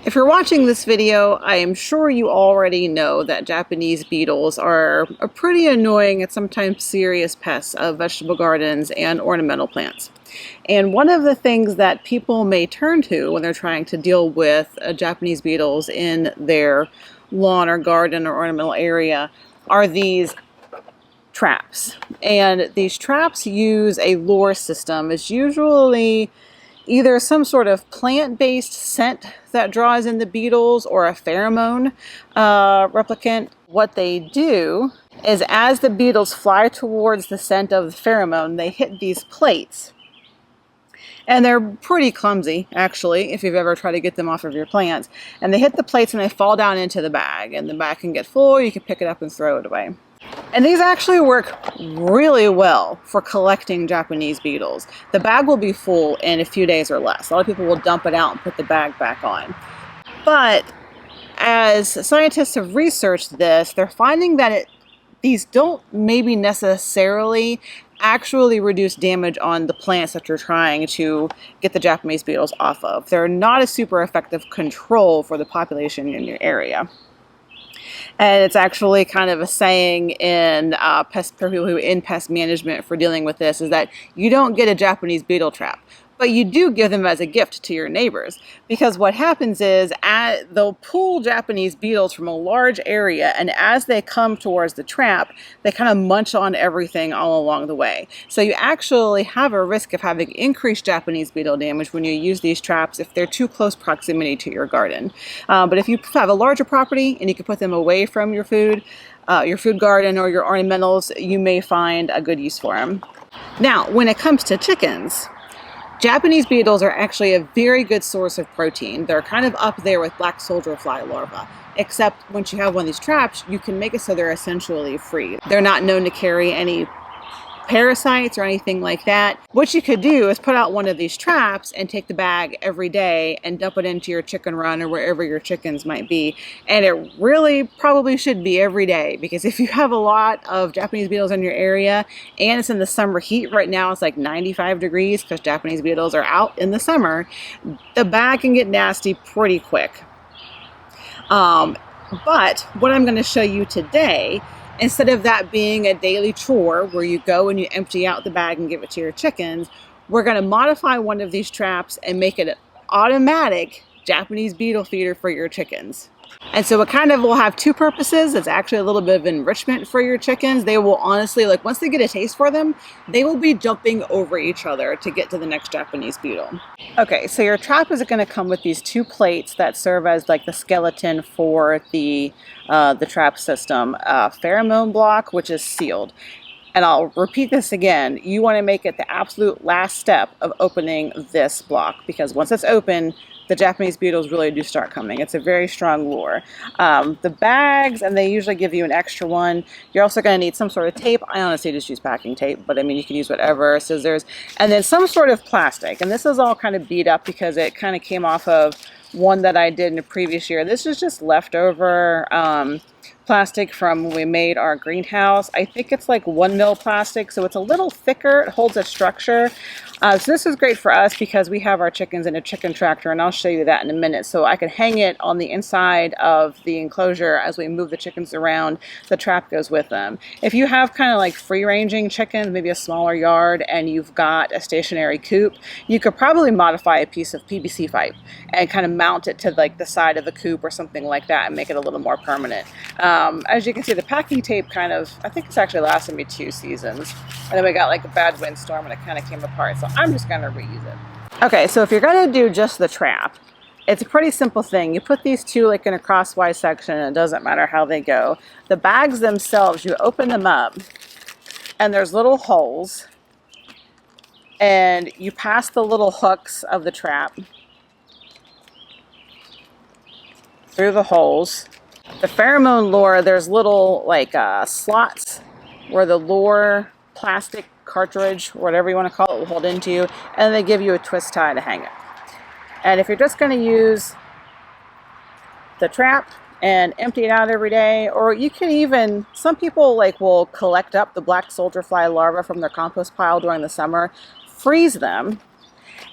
If you're watching this video, I am sure you already know that Japanese beetles are a pretty annoying and sometimes serious pests of vegetable gardens and ornamental plants. And one of the things that people may turn to when they're trying to deal with Japanese beetles in their lawn or garden or ornamental area are these traps. And these traps use a lure system. It's usually either some sort of plant-based scent that draws in the beetles or a pheromone replicant. What they do is as the beetles fly towards the scent of the pheromone, they hit these plates. And they're pretty clumsy, actually, if you've ever tried to get them off of your plants. And they hit the plates and they fall down into the bag. And the bag can get full, you can pick it up and throw it away. And these actually work really well for collecting Japanese beetles. The bag will be full in a few days or less. A lot of people will dump it out and put the bag back on. But as scientists have researched this, they're finding that these don't maybe necessarily actually reduce damage on the plants that you're trying to get the Japanese beetles off of. They're not a super effective control for the population in your area. And it's actually kind of a saying in pest management for dealing with this is that you don't get a Japanese beetle trap, but you do give them as a gift to your neighbors. Because what happens is they'll pull Japanese beetles from a large area, and as they come towards the trap, they kind of munch on everything all along the way. So you actually have a risk of having increased Japanese beetle damage when you use these traps if they're too close proximity to your garden. But if you have a larger property and you can put them away from your food garden or your ornamentals, you may find a good use for them. Now, when it comes to chickens, Japanese beetles are actually a very good source of protein. They're kind of up there with black soldier fly larvae, except once you have one of these traps, you can make it so they're essentially free. They're not known to carry any parasites or anything like that. What you could do is put out one of these traps and take the bag every day and dump it into your chicken run or wherever your chickens might be. And it really probably should be every day, because if you have a lot of Japanese beetles in your area and it's in the summer heat, right now it's like 95 degrees because Japanese beetles are out in the summer, the bag can get nasty pretty quick. But what I'm going to show you today, instead of that being a daily chore where you go and you empty out the bag and give it to your chickens, we're going to modify one of these traps and make it an automatic Japanese beetle feeder for your chickens. And so it kind of will have two purposes. It's actually a little bit of enrichment for your chickens. They will honestly, like, once they get a taste for them, they will be jumping over each other to get to the next Japanese beetle. Okay, so your trap is going to come with these two plates that serve as like the skeleton for the trap system. Pheromone block, which is sealed. And I'll repeat this again. You want to make it the absolute last step of opening this block, because once it's open, the Japanese beetles really do start coming. It's a very strong lure. The bags, and they usually give you an extra one. You're also going to need some sort of tape. I honestly just use packing tape, but I mean, you can use whatever, scissors, and then some sort of plastic. And this is all kind of beat up because it kind of came off of one that I did in a previous year. This is just leftover plastic from when we made our greenhouse. I think it's like 1 mil plastic, so it's a little thicker. It holds a structure. So this is great for us because we have our chickens in a chicken tractor, and I'll show you that in a minute. So I can hang it on the inside of the enclosure as we move the chickens around. The trap goes with them. If you have kind of like free-ranging chickens, maybe a smaller yard, and you've got a stationary coop, you could probably modify a piece of PVC pipe and kind of mount it to like the side of the coop or something like that and make it a little more permanent. As you can see, the packing tape kind of, I think it's actually lasted me 2 seasons. And then we got like a bad windstorm and it kind of came apart. So I'm just going to reuse it. Okay, so if you're going to do just the trap, it's a pretty simple thing. You put these two like in a crosswise section, and it doesn't matter how they go. The bags themselves, you open them up and there's little holes, and you pass the little hooks of the trap through the holes. The pheromone lure, there's little like slots where the lure plastic cartridge, whatever you want to call it, will hold into, and they give you a twist tie to hang it. And if you're just going to use the trap and empty it out every day, or you can even, some people like will collect up the black soldier fly larvae from their compost pile during the summer, freeze them,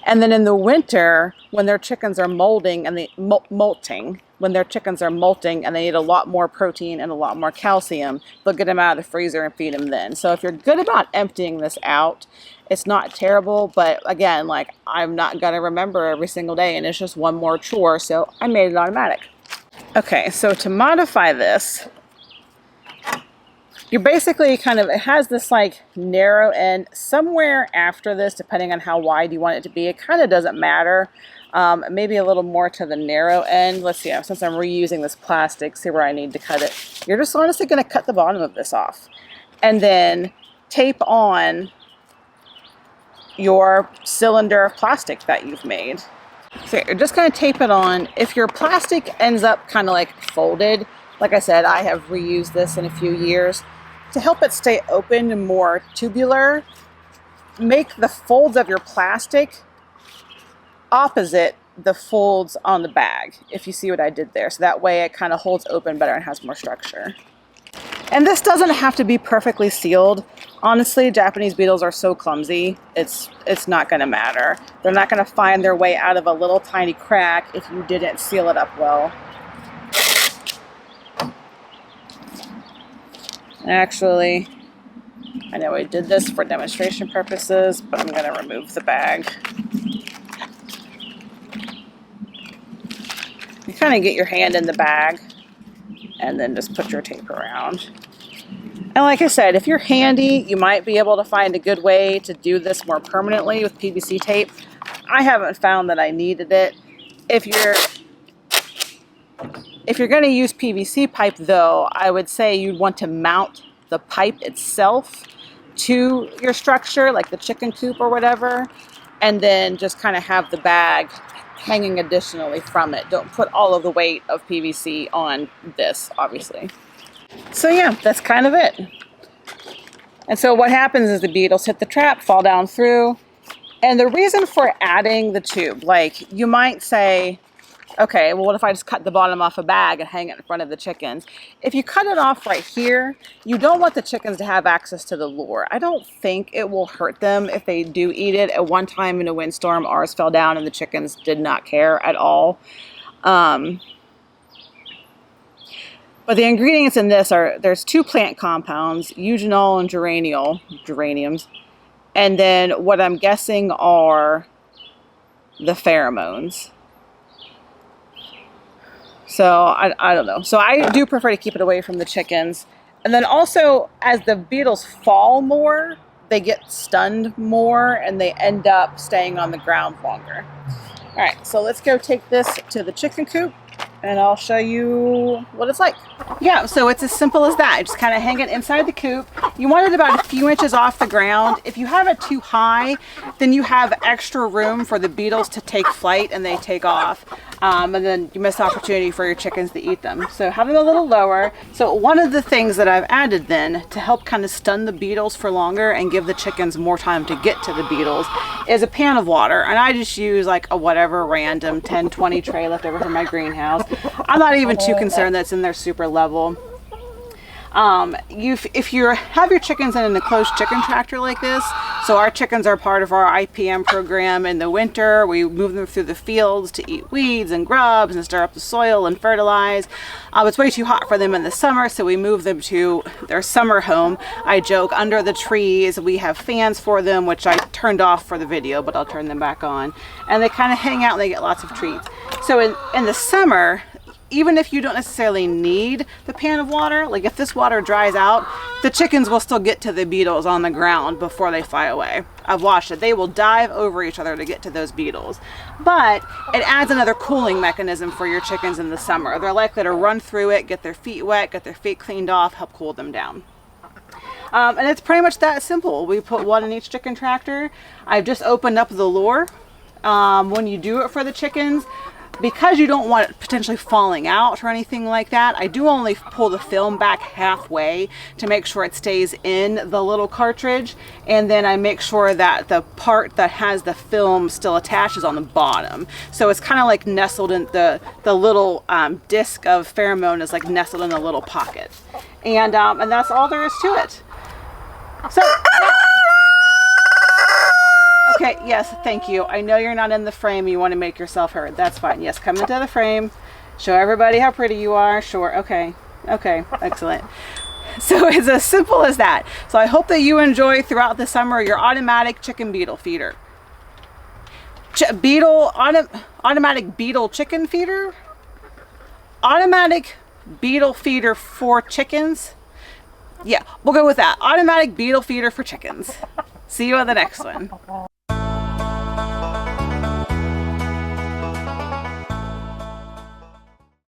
And then in the winter, when their chickens are molting and when their chickens are molting and they need a lot more protein and a lot more calcium, they'll get them out of the freezer and feed them then. So if you're good about emptying this out, it's not terrible. But again, like, I'm not going to remember every single day, and it's just one more chore. So I made it automatic. Okay, so to modify this, you're basically it has this like narrow end somewhere after this, depending on how wide you want it to be. It kind of doesn't matter. Maybe a little more to the narrow end. Let's see, since I'm reusing this plastic, see where I need to cut it. You're just honestly going to cut the bottom of this off and then tape on your cylinder of plastic that you've made. So you're just going to tape it on. If your plastic ends up kind of like folded, like I said, I have reused this in a few years. To help it stay open and more tubular, make the folds of your plastic opposite the folds on the bag, if you see what I did there. So that way it kind of holds open better and has more structure. And this doesn't have to be perfectly sealed. Honestly, Japanese beetles are so clumsy, it's not going to matter. They're not going to find their way out of a little tiny crack if you didn't seal it up well. Actually, I know I did this for demonstration purposes, but I'm going to remove the bag. You kind of get your hand in the bag and then just put your tape around. And like I said, if you're handy, you might be able to find a good way to do this more permanently with PVC tape. I haven't found that I needed it. If you're going to use PVC pipe, though, I would say you'd want to mount the pipe itself to your structure, like the chicken coop or whatever, and then just kind of have the bag hanging additionally from it. Don't put all of the weight of PVC on this, obviously. So yeah, that's kind of it. And so what happens is the beetles hit the trap, fall down through. And the reason for adding the tube, like you might say, okay, well, what if I just cut the bottom off a bag and hang it in front of the chickens? If you cut it off right here, you don't want the chickens to have access to the lure. I don't think it will hurt them if they do eat it. At one time in a windstorm, ours fell down and the chickens did not care at all. But the ingredients in this there's 2 plant compounds, eugenol and geraniums. And then what I'm guessing are the pheromones. So I don't know. So I do prefer to keep it away from the chickens. And then also, as the beetles fall more, they get stunned more and they end up staying on the ground longer. All right, so let's go take this to the chicken coop and I'll show you what it's like. Yeah, so it's as simple as that. Just kind of hang it inside the coop. You want it about a few inches off the ground. If you have it too high, then you have extra room for the beetles to take flight and they take off. And then you miss the opportunity for your chickens to eat them. So have them a little lower. So one of the things that I've added then to help kind of stun the beetles for longer and give the chickens more time to get to the beetles is a pan of water. And I just use like a whatever random 10-20 tray left over from my greenhouse. I'm not even too concerned that it's in there super level. If you have your chickens in an enclosed chicken tractor like this, so our chickens are part of our IPM program in the winter. We move them through the fields to eat weeds and grubs and stir up the soil and fertilize. It's way too hot for them in the summer, so we move them to their summer home. I joke, under the trees. We have fans for them, which I turned off for the video, but I'll turn them back on. And they kind of hang out and they get lots of treats. So in the summer, even if you don't necessarily need the pan of water, like if this water dries out, the chickens will still get to the beetles on the ground before they fly away. I've watched it. They will dive over each other to get to those beetles. But it adds another cooling mechanism for your chickens in the summer. They're likely to run through it, get their feet wet, get their feet cleaned off, help cool them down. And it's pretty much that simple. We put one in each chicken tractor. I've just opened up the lure. When you do it for the chickens, because you don't want it potentially falling out or anything like that, I do only pull the film back halfway to make sure it stays in the little cartridge, and then I make sure that the part that has the film still attached is on the bottom. So it's kind of like nestled in the little disc of pheromone is like nestled in a little pocket, and that's all there is to it. So. Okay, yes, thank you. I know you're not in the frame. You want to make yourself heard. That's fine. Yes, come into the frame. Show everybody how pretty you are. Sure. Okay. Okay. Excellent. So it's as simple as that. So I hope that you enjoy throughout the summer your automatic chicken beetle feeder. Automatic beetle chicken feeder? Automatic beetle feeder for chickens? Yeah, we'll go with that. Automatic beetle feeder for chickens. See you on the next one.